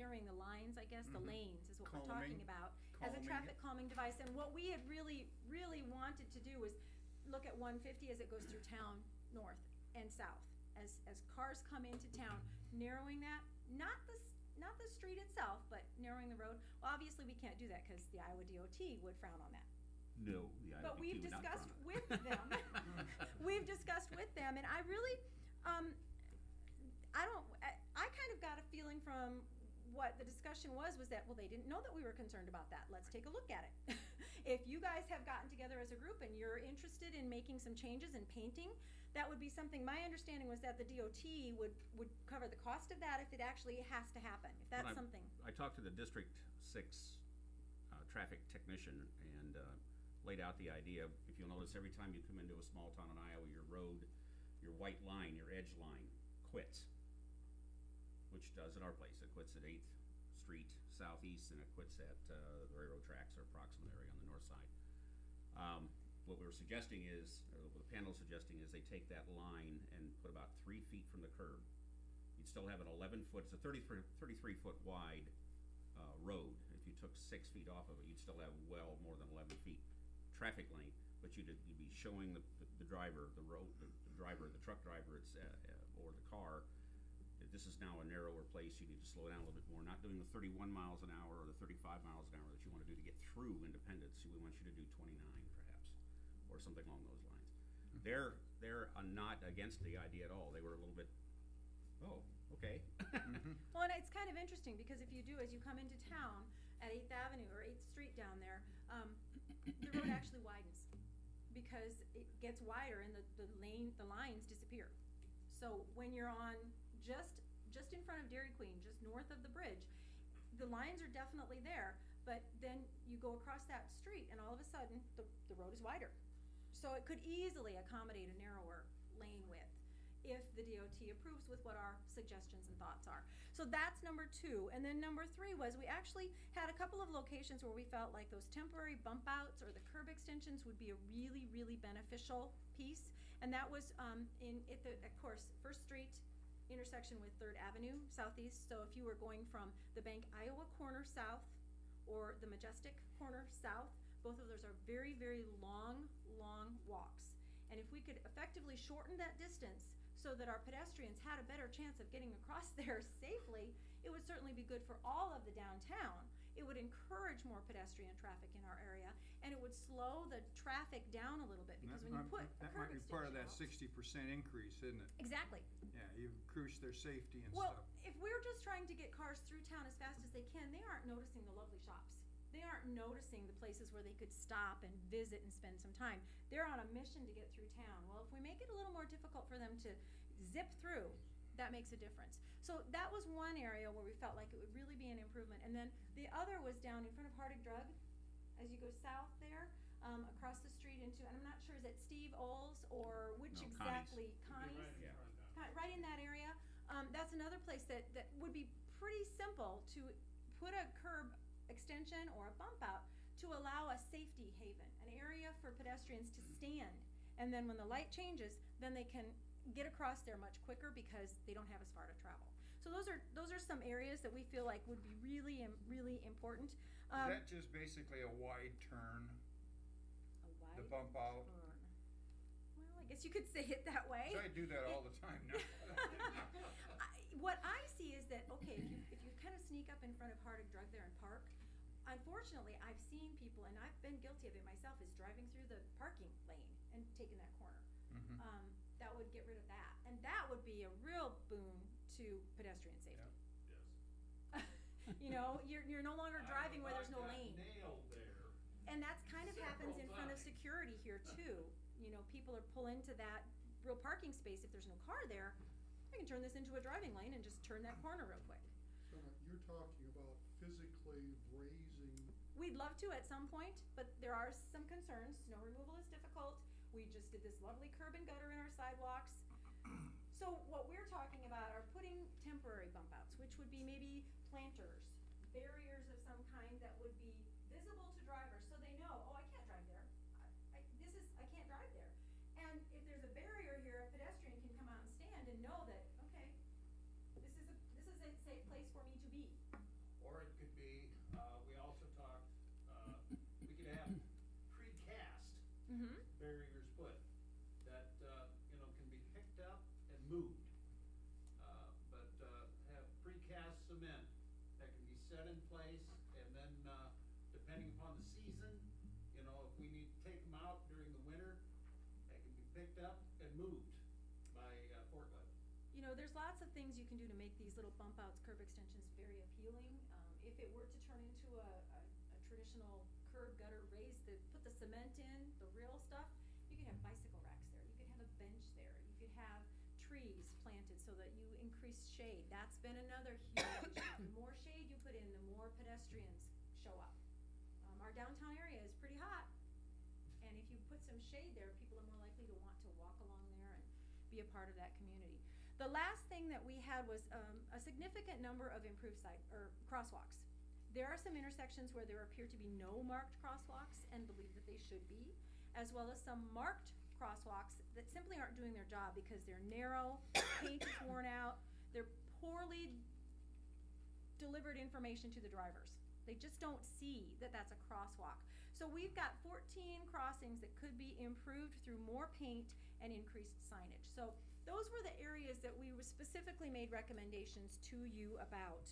narrowing the lines, I guess, the lanes is what we're talking about, as a Calming traffic it. calming device. And what we had really, really wanted to do was look at 150 as it goes through town, north and south. As cars come into town, narrowing that, not the street itself, but narrowing the road. Well, obviously, we can't do that because the Iowa DOT would frown on that. No, the IOP But we've would not discussed frown on it. with them, we've discussed with them, and I really, I kind of got a feeling from what the discussion was that, well, they didn't know that we were concerned about that. Let's take a look at it. If you guys have gotten together as a group and you're interested in making some changes in painting, that would be something, my understanding was that the DOT would cover the cost of that if it actually has to happen, if that's something. I talked to the District 6 traffic technician and laid out the idea. If you'll notice, every time you come into a small town in Iowa, your road, your white line, your edge line quits, which does at our place. It quits at 8th Street Southeast, and it quits at the railroad tracks or proximate area on the north side. What we were suggesting is, or what the panel is suggesting is they take that line and put about 3 feet from the curb. You'd still have an 11-foot, it's a 33-foot wide road. If you took 6 feet off of it, you'd still have well more than 11 feet traffic lane, but you'd be showing the driver, the truck driver, or the car, that this is now a narrower place. You need to slow down a little bit more. Not doing the 31 miles an hour or the 35 miles an hour that you want to do to get through Independence. We want you to do 29 perhaps, or something along those lines. They're not against the idea at all. They were a little bit, oh, okay. Well, and it's kind of interesting because if you do, as you come into town at 8th Avenue or 8th Street down there, the road actually widens because it gets wider and the lines disappear. So when you're on just in front of Dairy Queen, just north of the bridge, the lines are definitely there, but then you go across that street and all of a sudden the road is wider. So it could easily accommodate a narrower lane width if the DOT approves with what our suggestions and thoughts are. So that's number 2. And then number 3 was we actually had a couple of locations where we felt like those temporary bump outs or the curb extensions would be a really, really beneficial piece. And that was of course, 1st Street intersection with 3rd Avenue Southeast. So if you were going from the Bank Iowa corner south or the Majestic corner south, both of those are very, very long walks. And if we could effectively shorten that distance so that our pedestrians had a better chance of getting across there safely, it would certainly be good for all of the downtown. It would encourage more pedestrian traffic in our area, and it would slow the traffic down a little bit because when you put a that curb might be part of that extension out- 60% increase, isn't it? Exactly. Yeah, you increase their safety and Well, stuff. if we're just trying to get cars through town as fast as they can, they aren't noticing the lovely shops. They aren't noticing the places where they could stop and visit and spend some time. They're on a mission to get through town. Well, if we make it a little more difficult for them to zip through, that makes a difference. So that was one area where we felt like it would really be an improvement. And then the other was down in front of Harding Drug, as you go south there, across the street into, and I'm not sure, is it Steve Oles or which No, exactly? Connie's. Right in that area. That's another place that would be pretty simple to put a curb extension or a bump out to allow a safety haven, an area for pedestrians to stand. And then when the light changes, then they can get across there much quicker because they don't have as far to travel. So those are some areas that we feel like would be really, really important. Is that just basically a wide turn? A wide the bump out? turn. Well, I guess you could say it that way. So I do that all the time now. What I see is that, okay, if you kind of sneak up in front of Harding Drug there and park, unfortunately, I've seen people, and I've been guilty of it myself, is driving through the parking lane and taking that corner. Mhm. That would get rid of that. And that would be a real boon to pedestrian safety. Yes. You know, you're no longer driving where there's no I got lane. nailed there. And that's kind of happens in Several front of times. security here too. You know, people are pull into that real parking space. If there's no car there, I can turn this into a driving lane and just turn that corner real quick. So you're talking about physically raising, We'd love to at some point, but there are some concerns. Snow removal is difficult. We just did this lovely curb and gutter in our sidewalks. So what we're talking about are putting temporary bump outs, which would be maybe planters, barriers of some kind that would be visible to drivers so they know, oh, I can't drive there. I can't drive there. And if there's a barrier here, a pedestrian can come out and stand and know that, okay, this is a safe place for me to be. set in place, and then, depending upon the season, you know, if we need to take them out during the winter, they can be picked up and moved by, forklift. You know, there's lots of things you can do to make these little bump outs, curb extensions very appealing. If it were to turn into a traditional curb gutter, put the cement in, the real stuff, you could have bicycle racks there, you could have a bench there, you could have trees planted so that you increase shade. That's been another huge issue. The more shade you put in, the more pedestrians show up. Our downtown area is pretty hot, and if you put some shade there, people are more likely to want to walk along there and be a part of that community. The last thing that we had was a significant number of improved crosswalks. There are some intersections where there appear to be no marked crosswalks and believe that they should be, as well as some marked crosswalks that simply aren't doing their job because they're narrow, paint is worn out, they're poorly delivered information to the drivers. They just don't see that that's a crosswalk. So we've got 14 crossings that could be improved through more paint and increased signage. So those were the areas that we specifically made recommendations to you about.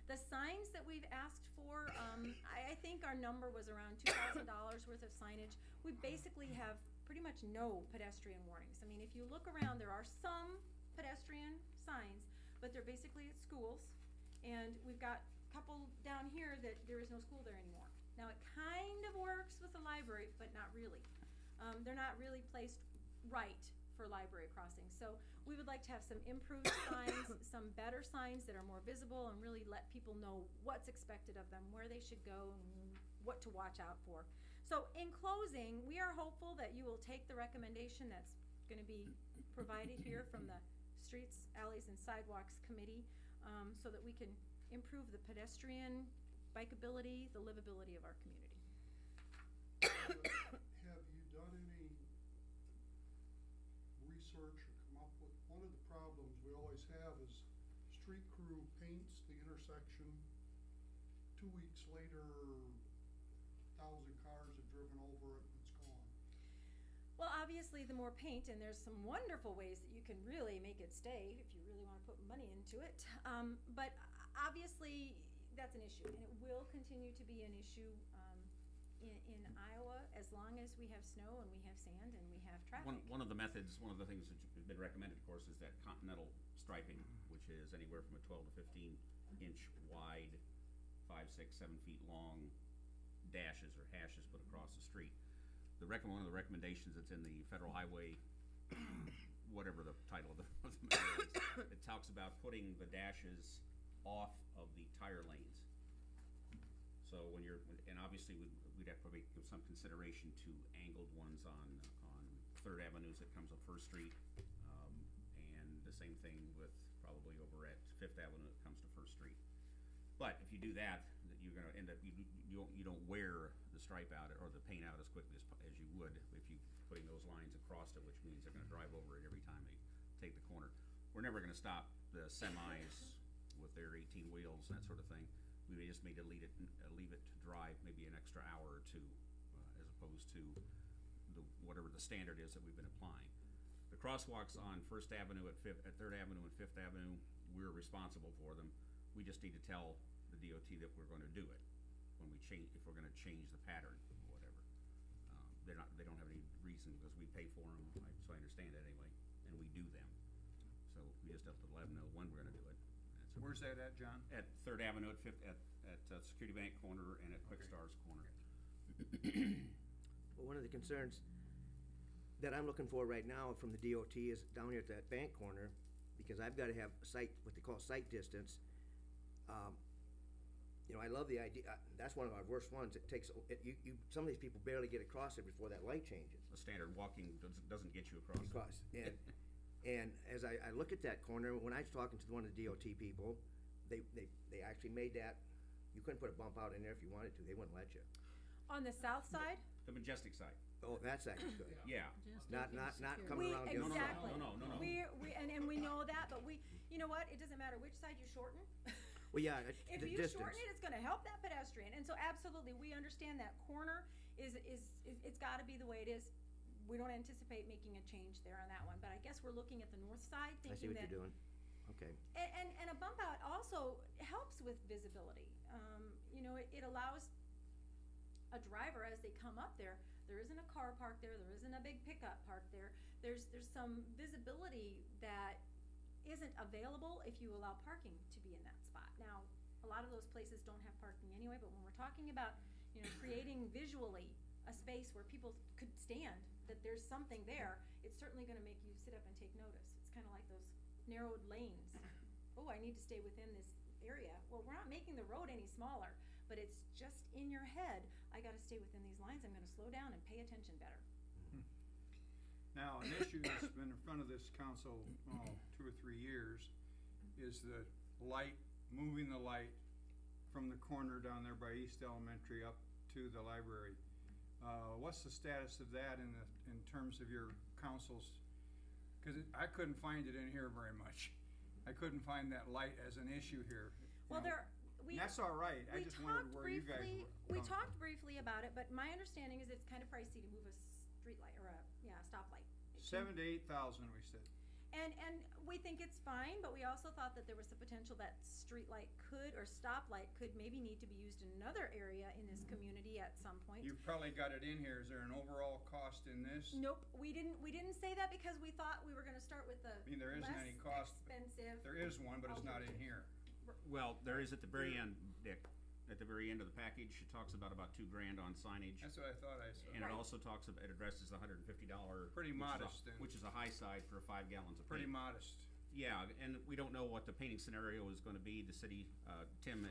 The signs that we've asked for, I think our number was around $2,000 worth of signage. We basically have pretty much no pedestrian warnings. I mean, if you look around, there are some pedestrian signs, but they're basically at schools. And we've got a couple down here that there is no school there anymore. Now, it kind of works with the library, but not really. They're not really placed right for library crossings. So we would like to have some improved signs, some better signs that are more visible and really let people know what's expected of them, where they should go, and what to watch out for. So in closing, we are hopeful that you will take the recommendation that's going to be provided here from the Streets, Alleys, and Sidewalks Committee, so that we can improve the pedestrian bikeability, the livability of our community. Have you done any research or come up with, one of the problems we always have is street crew paints the intersection. 2 weeks later, 1,000 cars have driven over it and it's gone. Well, obviously, the more paint, and there's some wonderful ways that you can really make it stay if you really want to put money into it. But obviously, that's an issue, and it will continue to be an issue in Iowa as long as we have snow and we have sand and we have traffic. One of the methods, one of the things that has been recommended, of course, is that continental striping, which is anywhere from a 12 to 15 inch wide, 5, 6, 7 feet long dashes or hashes put across the street. One of the recommendations that's in the Federal Highway, whatever the title of the matter is, it talks about putting the dashes off of the tire lanes. So when you're, and obviously we'd have to give some consideration to angled ones on 3rd Avenue that comes up 1st Street, and the same thing with probably over at 5th Avenue that comes to 1st Street. But if you do that, you're going to end up, you don't wear the stripe out or the paint out as quickly as you would if you putting those lines across it, which means they're going to drive over it every time they take the corner. We're never going to stop the semis with their 18 wheels and that sort of thing. We just need to leave it to drive maybe an extra hour or two, as opposed to whatever the standard is that we've been applying. The crosswalks on 1st Avenue at 3rd Avenue and 5th Avenue, we're responsible for them. We just need to tell the DOT that we're going to do it when we change, if we're going to change the pattern or whatever. They don't have any reason because we pay for them, so I understand it anyway, and we do them. So we just have to let them know when we're going to do it. Where's that at, John? At 3rd Avenue at Security Bank corner and at Quick Star's corner. Well, one of the concerns that I'm looking for right now from the DOT is down here at that bank corner, because I've got to have what they call sight distance. You know, I love the idea. That's one of our worst ones. It takes some of these people barely get across it before that light changes. The standard walking doesn't get you across. And as I look at that corner, when I was talking to one of the DOT people, they actually made that, you couldn't put a bump out in there if you wanted to. They wouldn't let you. On the south side? The Majestic side. Oh, that's actually good. Yeah. Not coming around. the other side. Exactly. No. And we know that, but you know what? It doesn't matter which side you shorten. Well, yeah, If the you distance. shorten it, it's going to help that pedestrian. And so absolutely, we understand that corner is it's got to be the way it is. We don't anticipate making a change there on that one, but I guess we're looking at the north side, I see thinking what that. you're doing. Okay. And a bump out also helps with visibility. You know, it allows a driver as they come up there. There isn't a car parked there. There isn't a big pickup parked there. There's some visibility that isn't available if you allow parking to be in that spot. Now, a lot of those places don't have parking anyway, but when we're talking about, you know, creating visually a space where people could stand, that there's something there, it's certainly gonna make you sit up and take notice. It's kinda like those narrowed lanes. Oh, I need to stay within this area. Well, we're not making the road any smaller, but it's just in your head, I gotta stay within these lines, I'm gonna slow down and pay attention better. Now, an issue that's been in front of this council, 2 or 3 years, is the light, moving the light from the corner down there by East Elementary up to the library. What's the status of that in terms of your council's, cause I couldn't find it in here very much. I couldn't find that light as an issue here. you Well, know. we. And that's all right, I We just wondered talked where you guys briefly, were. we talked briefly about it, but my understanding is it's kind of pricey to move a street light, or a stoplight. It can- 7,000 to 8,000, we said. And we think it's fine, but we also thought that there was the potential that street light could, or stoplight could maybe need to be used in another area in this community at some point. You've probably got it in here, is there an overall cost in this? Nope, we didn't say that because we thought we were gonna start with the I mean, there isn't any cost. less expensive. There is one, but it's not in here. Well, there is at the very end, Dick, at the very end of the package, it talks about $2,000 on signage. That's what I thought I saw. And it Right. also talks about, it addresses the $150. Pretty modest then. Which is a high side for 5 gallons of paint. Pretty modest. Yeah, and we don't know what the painting scenario is gonna be. The city, Tim,